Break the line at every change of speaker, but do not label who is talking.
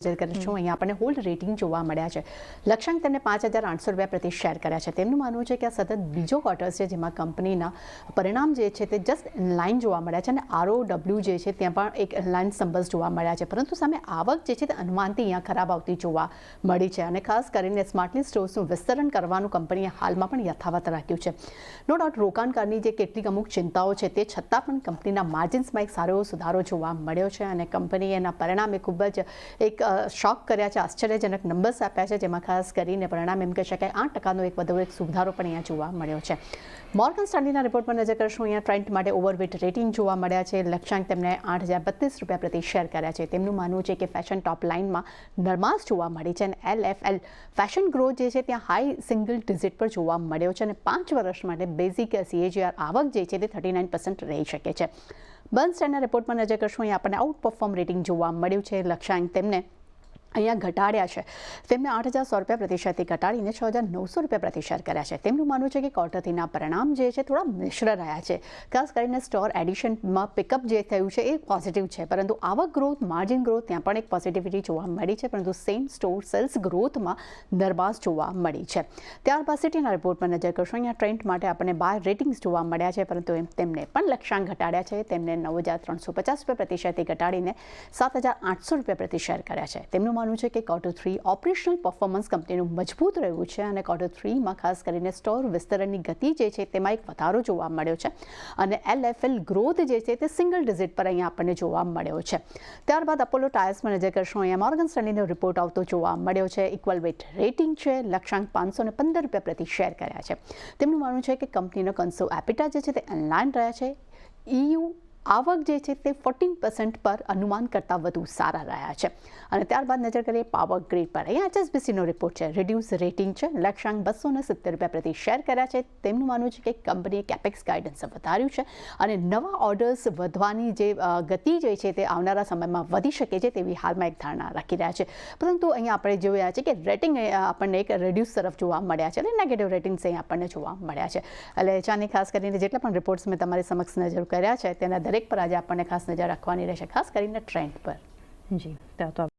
કરીશું અહીંયા આપણને હોલ્ડ રેટિંગ જોવા મળ્યા છે. લક્ષ્યાંક તેમને 5,800 રૂપિયા પ્રતિ શેર કર્યા છે. તેમનું માનવું છે કે આ સતત બીજો ક્વાર્ટર છે જેમાં કંપનીના પરિણામ જે છે તે જસ્ટ ઇનલાઇન જોવા મળ્યા છે અને ROW જે છે ત્યાં પણ એક ઇનલાઇન સંબંધ જોવા મળ્યા છે, પરંતુ સામે આવક જે છે તે અનુમાનથી અહીંયા ખરાબ આવતી જોવા મળી છે અને ખાસ કરીને સ્માર્ટલી સ્ટોર્સનું વિસ્તરણ કરવાનું કંપનીએ હાલમાં પણ યથાવત રાખ્યું છે. નો ડાઉટ રોકાણકારની જે કેટલીક અમુક ચિંતાઓ છે તે છતાં પણ કંપનીના માર્જિન્સમાં એક સારો એવો સુધારો જોવા મળ્યો છે અને કંપનીએ એના પરિણામે ખૂબ જ એક શોક કર્યા છે, આશ્ચર્યજનક નંબર્સ આપ્યા છે, જેમાં ખાસ કરીને પરિણામ એમ કહી શકાય 8%નો એક વધુ એક સુધારો પણ અહીંયા જોવા મળ્યો છે. મોર્ગન સ્ટેનલીના રિપોર્ટ પર નજર કરશું. અહીંયા ટ્રેન્ડ માટે ઓવરવેટ રેટિંગ જોવા મળ્યા છે. લક્ષ્યાંક તેમને 8,032 રૂપિયા પ્રતિ શેર કર્યા છે. તેમનું માનવું છે કે ફેશન ટોપ લાઇનમાં નરમાશ જોવા મળી છે અને LFL ફેશન ગ્રોથ જે છે ત્યાં હાઈ સિંગલ ડિજિટ પર જોવા મળ્યો છે અને 5 વર્ષ માટે બેઝિક CAGR આવક જે છે તે 39% રહી શકે છે. બર્નસ્ટેઇનના રિપોર્ટમાં નજર કરશું. અહીંયા આપણને આઉટ પરફોર્મ રેટિંગ જોવા મળ્યું છે. લક્ષ્યાંક તેમને અહીંયા ઘટાડ્યા છે. તેમને 8,100 રૂપિયા પ્રતિ શેરથી ઘટાડીને 6,900 રૂપિયા પ્રતિ શેર કર્યા છે. તેમનું માનવું છે કે ક્વાર્ટરથીના પરિણામ જે છે થોડા મિશ્ર રહ્યા છે. ખાસ કરીને સ્ટોર એડિશનમાં પિકઅપ જે થયું છે એ પોઝિટિવ છે, પરંતુ આવક ગ્રોથ, માર્જિન ગ્રોથ ત્યાં પણ એક પોઝિટિવિટી જોવા મળી છે, પરંતુ સેમ સ્ટોર સેલ્સ ગ્રોથમાં નરમાશ જોવા મળી છે. ત્યારબાદ સિટીના રિપોર્ટમાં નજર કરશું. અહીંયા ટ્રેન્ડ માટે આપણને 12 રેટિંગ્સ જોવા મળ્યા છે, પરંતુ તેમને પણ લક્ષ્યાંક ઘટાડ્યા છે. તેમને 9,350 રૂપિયા પ્રતિ શેરથી ઘટાડીને 7,800 રૂપિયા પ્રતિ શેર કર્યા છે. તેમનું માનવું છે કે Q3 ઓપરેશનલ પરફોર્મન્સ કંપનીનું મજબૂત રહ્યું છે અને Q3માં ખાસ કરીને સ્ટોર વિસ્તરણની ગતિ જે છે તેમાં એક વધારો જોવા મળ્યો છે અને LFL ગ્રોથ જે છે તે સિંગલ ડિજિટ પર અહીંયા આપણને જોવા મળ્યો છે. ત્યારબાદ અપોલો ટાયર્સમાં નજર કરશું. અહીંયા મોર્ગન સ્ટેનલીનો રિપોર્ટ આવતો જોવા મળ્યો છે. ઇક્વલ વેટ રેટિંગ છે. લક્ષ્યાંક 515 રૂપિયા પ્રતિ શેર કર્યા છે. તેમનું માનવું છે કે કંપનીનો કન્સો એપિટા જે છે તે ઇનલાઇન રહ્યા છે. EU આવક જે છે તે 14% પર અનુમાન કરતાં વધુ સારા રહ્યા છે. અને ત્યારબાદ નજર કરીએ પાવર ગ્રીડ પર. અહીંયા HSBCનો રિપોર્ટ છે. રિડ્યુસ રેટિંગ છે. લક્ષ્યાંક 270 રૂપિયા પ્રતિ શેર કર્યા છે. તેમનું માનવું છે કે કંપનીએ કેપેક્સ ગાઈડન્સ વધાર્યું છે અને નવા ઓર્ડર્સ વધવાની જે ગતિ જે છે તે આવનારા સમયમાં વધી શકે છે તેવી હાલમાં એક ધારણા રાખી રહ્યા છે. પરંતુ અહીંયા આપણે જોયા છે કે રેટિંગ આપણને એક રિડ્યુસ તરફ જોવા મળ્યા છે અને નેગેટિવ રેટિંગ્સ અહીંયા આપણને જોવા મળ્યા છે. એટલે ચાની ખાસ કરીને જેટલા પણ રિપોર્ટ્સ મેં તમારી સમક્ષ નજર કર્યા છે તેના દરેક પર આજે આપણને ખાસ નજર રાખવાની રહેશે, ખાસ કરીને ટ્રેન્ડ પર.
જી, તો